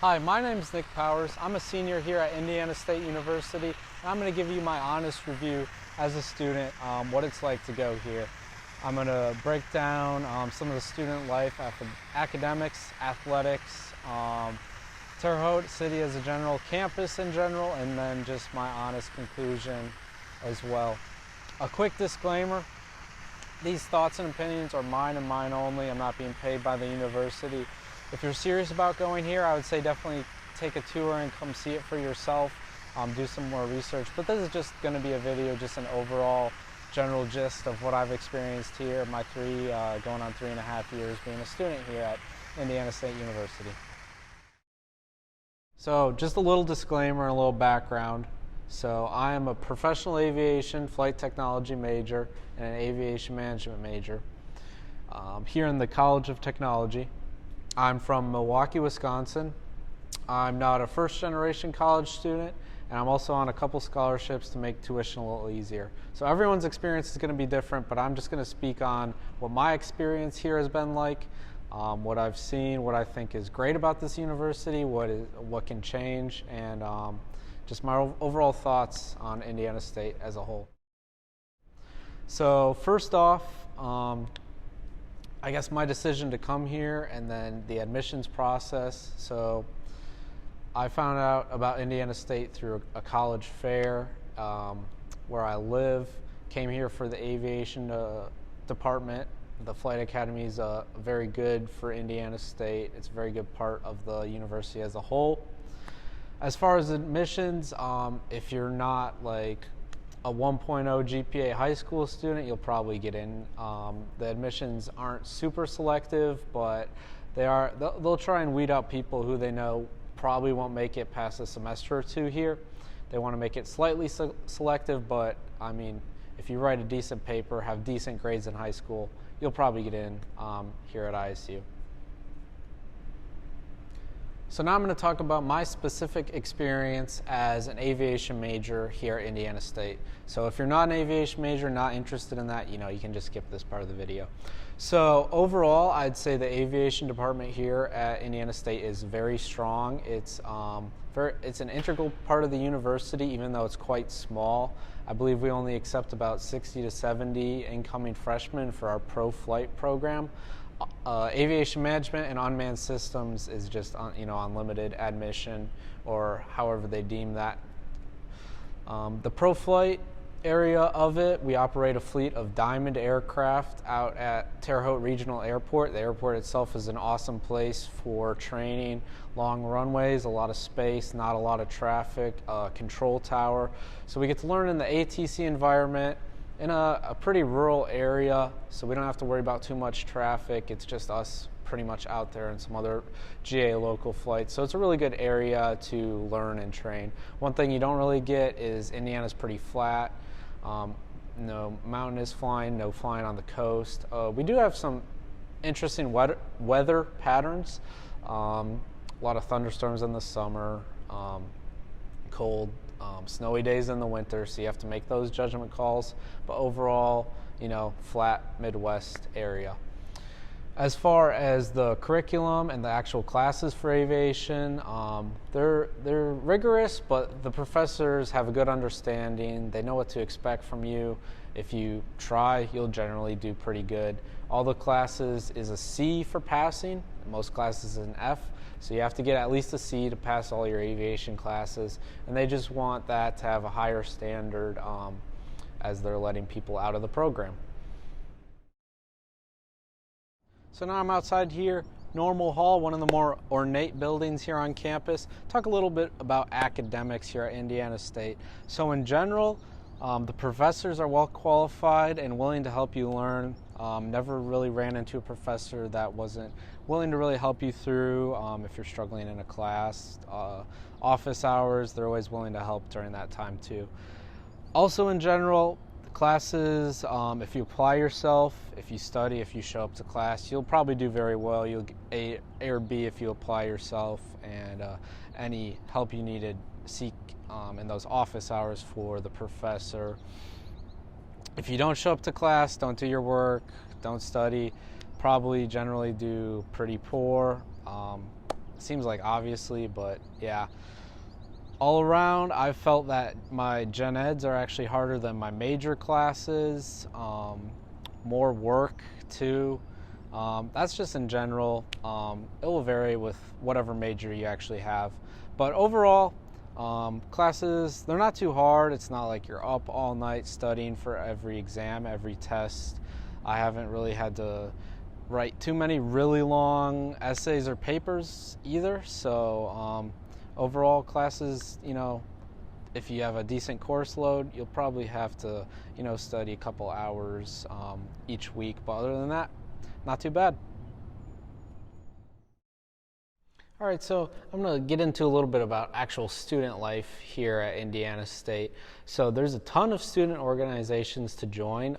Hi, my name is Nick Powers. I'm a senior here at Indiana State University, and I'm going to give you my honest review as a student, what it's like to go here. I'm going to break down some of the student life, academics, athletics, Terre Haute City as a general, campus in general, and then just my honest conclusion as well. A quick disclaimer, these thoughts and opinions are mine and mine only. I'm not being paid by the university. If you're serious about going here, I would say definitely take a tour and come see it for yourself. Do some more research. But this is just going to be a video, just an overall general gist of what I've experienced here, my going on 3.5 years being a student here at Indiana State University. So just a little disclaimer, a little background. So I am a professional aviation flight technology major and an aviation management major here in the College of Technology. I'm from Milwaukee, Wisconsin. I'm not a first-generation college student, and I'm also on a couple scholarships to make tuition a little easier. So everyone's experience is going to be different, but I'm just going to speak on what my experience here has been like, what I've seen, what I think is great about this university, what can change, and just my overall thoughts on Indiana State as a whole. So first off, I guess my decision to come here and then the admissions process. So I found out about Indiana State through a college fair where I live. Came here for the aviation department. The flight academy is very good for Indiana State. It's a very good part of the university as a whole. As far as admissions, if you're not like a 1.0 GPA high school student, you'll probably get in. The admissions aren't super selective, but they'll try and weed out people who they know probably won't make it past a semester or two here. They want to make it slightly selective, but I mean, if you write a decent paper, have decent grades in high school, you'll probably get in here at ISU. So now I'm going to talk about my specific experience as an aviation major here at Indiana State. So if you're not an aviation major, not interested in that, you can just skip this part of the video. So overall, I'd say the aviation department here at Indiana State is very strong. It's an integral part of the university, even though it's quite small. I believe we only accept about 60 to 70 incoming freshmen for our pro flight program. Aviation management and unmanned systems is just unlimited admission, or however they deem that. The pro flight area of it, we operate a fleet of Diamond aircraft out at Terre Haute Regional Airport. The airport itself is an awesome place for training, long runways, a lot of space, not a lot of traffic, control tower. So we get to learn in the ATC environment in a pretty rural area, so we don't have to worry about too much traffic. It's just us pretty much out there and some other GA local flights. So it's a really good area to learn and train. One thing you don't really get is Indiana's pretty flat. No mountainous flying, no flying on the coast. We do have some interesting weather patterns. A lot of thunderstorms in the summer, cold, snowy days in the winter, so you have to make those judgment calls. But overall, flat Midwest area. As far as the curriculum and the actual classes for aviation, they're rigorous, but the professors have a good understanding. They know what to expect from you. If you try, you'll generally do pretty good. All the classes is a C for passing. Most classes is an F. So you have to get at least a C to pass all your aviation classes, and they just want that to have a higher standard as they're letting people out of the program. So now I'm outside here, Normal Hall, one of the more ornate buildings here on campus. Talk a little bit about academics here at Indiana State. So in general, the professors are well qualified and willing to help you learn. Never really ran into a professor that wasn't willing to really help you through if you're struggling in a class. Office hours, they're always willing to help during that time too. Also in general, classes, if you apply yourself, if you study, if you show up to class, you'll probably do very well. You'll get A or B if you apply yourself, and any help you needed, seek in those office hours for the professor. If you don't show up to class, don't do your work, don't study, probably generally do pretty poor. seems like obviously, but yeah. All around, I felt that my gen eds are actually harder than my major classes. More work too. That's just in general. It will vary with whatever major you actually have. But overall, classes, they're not too hard. It's not like you're up all night studying for every exam, every test. I haven't really had to write too many really long essays or papers either. So overall, classes, if you have a decent course load, you'll probably have to, study a couple hours each week. But other than that, not too bad. All right, so I'm going to get into a little bit about actual student life here at Indiana State. So there's a ton of student organizations to join.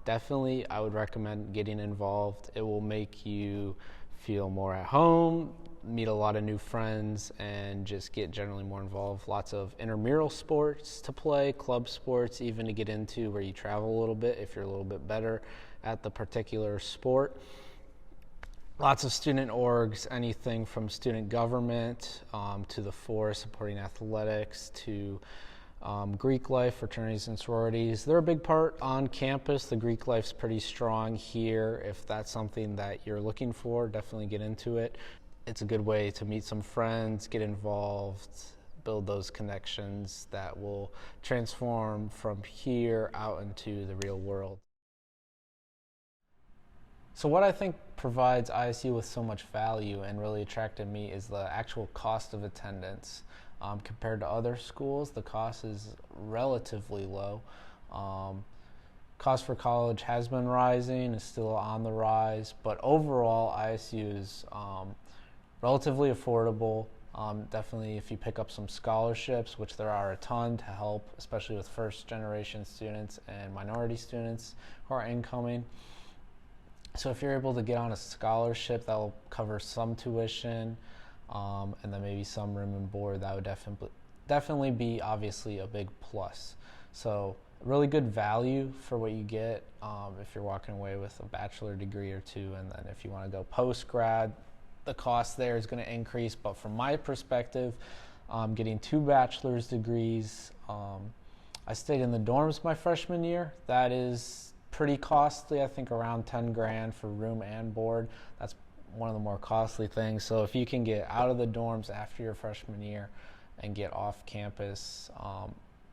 Definitely, I would recommend getting involved. It will make you feel more at home, meet a lot of new friends, and just get generally more involved. Lots of intramural sports to play, club sports even to get into, where you travel a little bit if you're a little bit better at the particular sport. Lots of student orgs, anything from student government to the force, supporting athletics, to Greek life, fraternities and sororities. They're a big part on campus. The Greek life's pretty strong here. If that's something that you're looking for, definitely get into it. It's a good way to meet some friends, get involved, build those connections that will transform from here out into the real world. So what I think provides ISU with so much value and really attracted me is the actual cost of attendance. Compared to other schools, the cost is relatively low. Cost for college has been rising, is still on the rise, but overall ISU is relatively affordable. Definitely if you pick up some scholarships, which there are a ton to help, especially with first generation students and minority students who are incoming. So if you're able to get on a scholarship that will cover some tuition and then maybe some room and board, that would definitely be obviously a big plus. So really good value for what you get if you're walking away with a bachelor degree or two, and then if you want to go post-grad, the cost there is going to increase. But from my perspective, getting 2 bachelor's degrees, I stayed in the dorms my freshman year. That is pretty costly. I think around 10 grand for room and board. That's one of the more costly things. So if you can get out of the dorms after your freshman year and get off campus,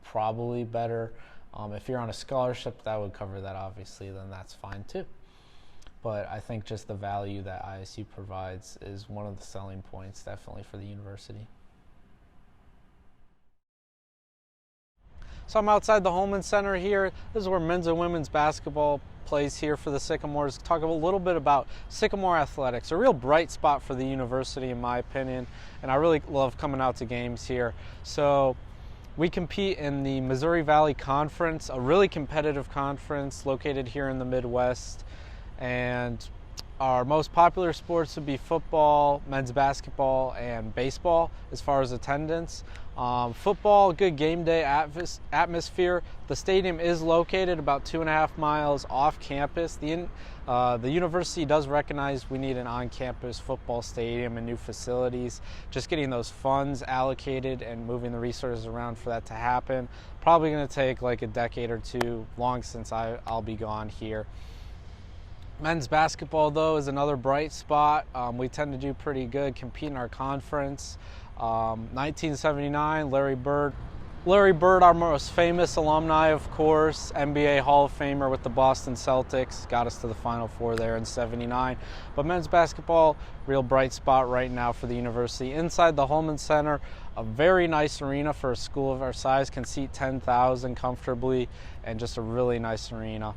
probably better. If you're on a scholarship, that would cover that obviously, then that's fine too. But I think just the value that ISU provides is one of the selling points definitely for the university. So I'm outside the Holman Center here. This is where men's and women's basketball plays here for the Sycamores. Talk a little bit about Sycamore athletics, a real bright spot for the university in my opinion, and I really love coming out to games here. So we compete in the Missouri Valley Conference, a really competitive conference located here in the Midwest, and our most popular sports would be football, men's basketball, and baseball as far as attendance. Football, good game day atmosphere. The stadium is located about 2.5 miles off campus. The university does recognize we need an on-campus football stadium and new facilities. Just getting those funds allocated and moving the resources around for that to happen. Probably going to take like a decade or two, long since I'll be gone here. Men's basketball, though, is another bright spot. We tend to do pretty good, compete in our conference. 1979, Larry Bird, our most famous alumni, of course, NBA Hall of Famer with the Boston Celtics, got us to the Final Four there in '79. But men's basketball, real bright spot right now for the university. Inside the Holman Center, a very nice arena for a school of our size, can seat 10,000 comfortably, and just a really nice arena.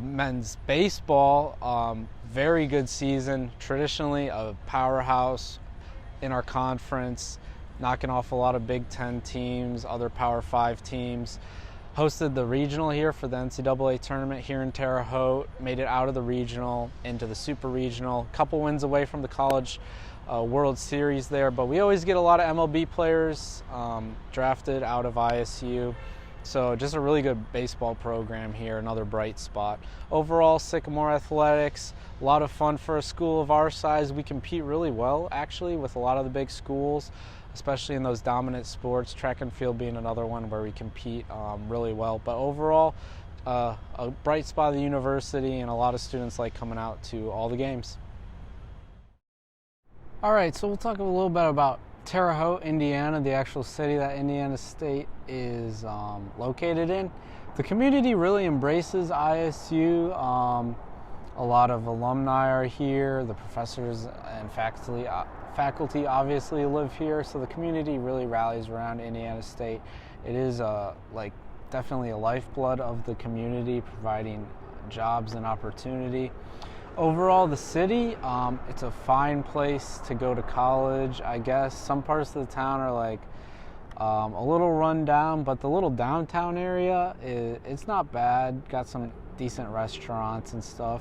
Men's baseball, very good season, traditionally a powerhouse in our conference, knocking off a lot of Big Ten teams, other Power 5 teams. Hosted the regional here for the NCAA tournament here in Terre Haute, made it out of the regional into the super regional, couple wins away from the College World Series there, but we always get a lot of MLB players drafted out of ISU. So just a really good baseball program here, another bright spot. Overall, Sycamore Athletics, a lot of fun for a school of our size. We compete really well, actually, with a lot of the big schools, especially in those dominant sports, track and field being another one where we compete really well. But overall, a bright spot of the university, and a lot of students like coming out to all the games. All right, so we'll talk a little bit about Terre Haute, Indiana, the actual city that Indiana State is located in. The community really embraces ISU. A lot of alumni are here. The professors and faculty obviously live here, so the community really rallies around Indiana State. It is definitely a lifeblood of the community, providing jobs and opportunity. Overall, the city, it's a fine place to go to college, I guess. Some parts of the town are a little run down, but the little downtown area, it's not bad. Got some decent restaurants and stuff.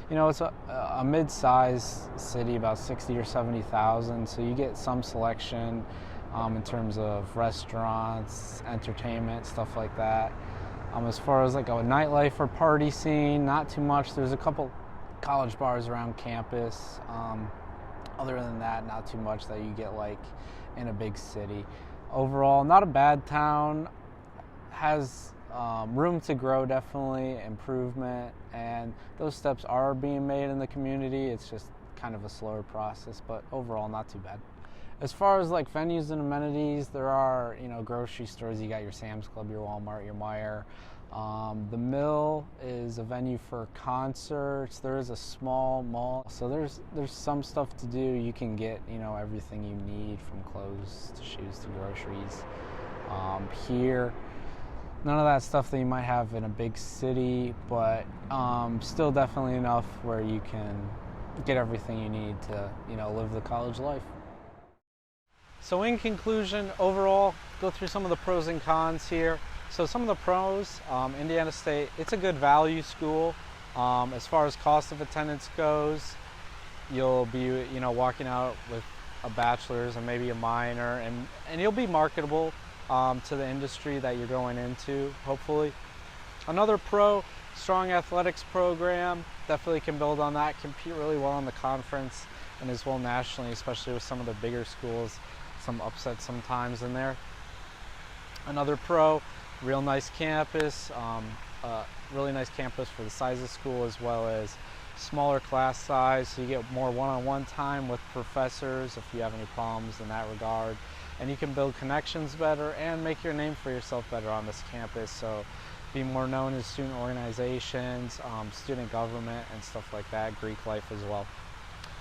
You know, it's a mid-sized city, about 60 or 70,000, so you get some selection in terms of restaurants, entertainment, stuff like that. As far as like a nightlife or party scene, not too much. There's a couple college bars around campus. Other than that, not too much that you get like in a big city. Overall, not a bad town. Has room to grow, definitely, improvement, and those steps are being made in the community. It's just kind of a slower process, but overall not too bad. As far as like venues and amenities, there are, you know, grocery stores. You got your Sam's Club, your Walmart, your Meijer. The Mill is a venue for concerts. There is a small mall, so there's some stuff to do. You can get, you know, everything you need, from clothes to shoes to groceries. Here, none of that stuff that you might have in a big city, but still definitely enough where you can get everything you need to, you know, live the college life. So in conclusion, overall, go through some of the pros and cons here. So some of the pros, Indiana State, it's a good value school. As far as cost of attendance goes, you'll be, you know, walking out with a bachelor's and maybe a minor, and you'll be marketable to the industry that you're going into, hopefully. Another pro, strong athletics program, definitely can build on that, compete really well in the conference and as well nationally, especially with some of the bigger schools, some upsets sometimes in there. Another pro, real nice campus, really nice campus for the size of school, as well as smaller class size, so you get more one-on-one time with professors if you have any problems in that regard, and you can build connections better and make your name for yourself better on this campus, so be more known as student organizations, student government and stuff like that, Greek life as well.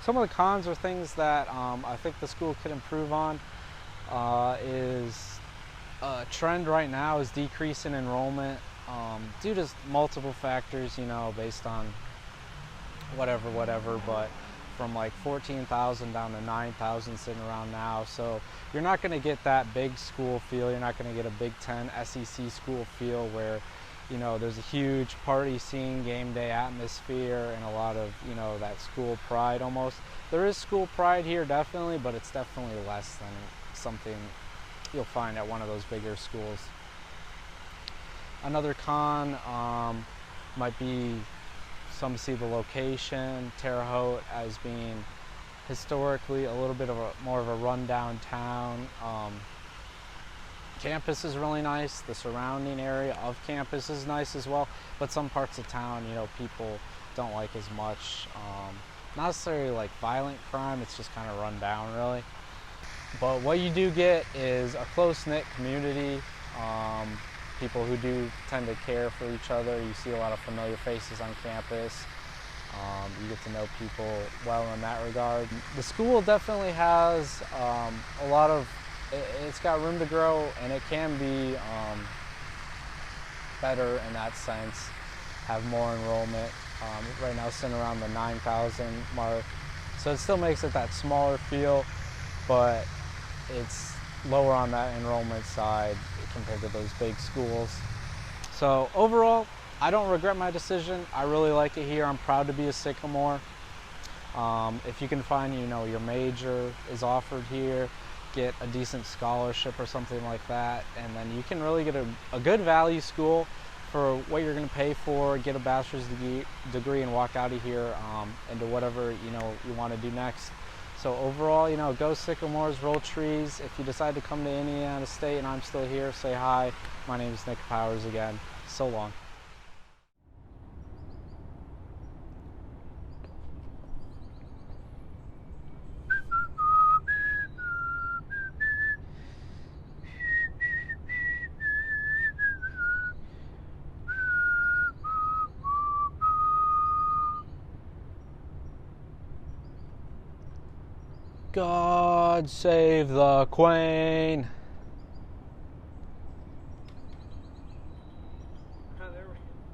Some of the cons are things that I think the school could improve on. Is trend right now is decrease in enrollment due to multiple factors, you know, based on whatever, but from like 14,000 down to 9,000 sitting around now. So you're not going to get that big school feel. You're not going to get a Big Ten SEC school feel where, you know, there's a huge party scene, game day atmosphere, and a lot of, you know, that school pride almost. There is school pride here, definitely, but it's definitely less than something you'll find at one of those bigger schools. Another con might be, some see the location, Terre Haute as being historically a little bit of more of a rundown town. Campus is really nice. The surrounding area of campus is nice as well, but some parts of town, you know, people don't like as much. Not necessarily like violent crime, it's just kind of run down really. But what you do get is a close-knit community, people who do tend to care for each other. You see a lot of familiar faces on campus. You get to know people well in that regard. The school definitely has a lot of, it's got room to grow, and it can be better in that sense, have more enrollment. Right now sitting around the 9,000 mark. So it still makes it that smaller feel, but it's lower on that enrollment side compared to those big schools. So overall, I don't regret my decision. I really like it here. I'm proud to be a Sycamore. If you can find, you know, your major is offered here, get a decent scholarship or something like that, and then you can really get a good value school for what you're going to pay for, get a bachelor's degree and walk out of here into whatever you want to do next. So overall, go sycamores, roll trees. If you decide to come to Indiana State and I'm still here, say hi. My name is Nick Powers again. So long. God save the Queen.